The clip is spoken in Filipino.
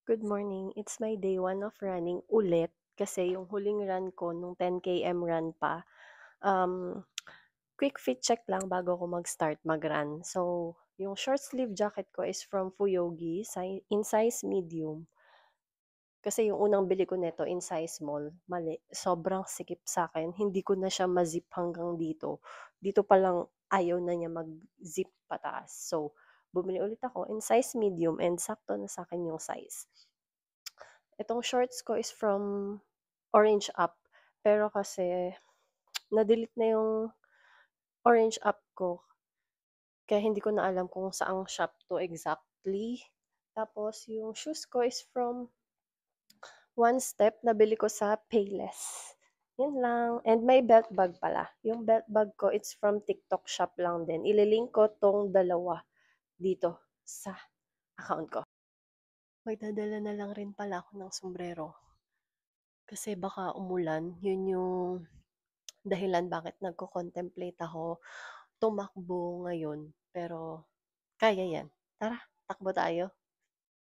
Good morning. It's my day 1 of running ulit kasi yung huling run ko nung 10 km run pa, um, quick fit check lang bago ako mag-start mag-run. So, yung short sleeve jacket ko is from Fuyogi in size medium. Kasi yung unang bili ko nito in size small, mali. Sobrang sikip sa akin. Hindi ko na siya ma-zip hanggang dito. Dito pa lang ayaw na niya mag-zip pataas. So, bumili ulit ako in size medium and sakto na sa akin yung size. Itong shorts ko is from Orange Up, pero kasi na-delete na yung Orange Up ko, kaya hindi ko na alam kung saang shop 'to exactly. Tapos yung shoes ko is from One Step, nabili ko sa Payless. Yun lang, and may belt bag pala. Yung belt bag ko, it's from TikTok shop lang din. Ile-link ko 'tong dalawa dito sa account ko. Magdadala na lang rin pala ako ng sombrero. Kasi baka umulan, yun yung dahilan bakit nagko-contemplate ako tumakbo ngayon, pero kaya yan. Tara, takbo tayo.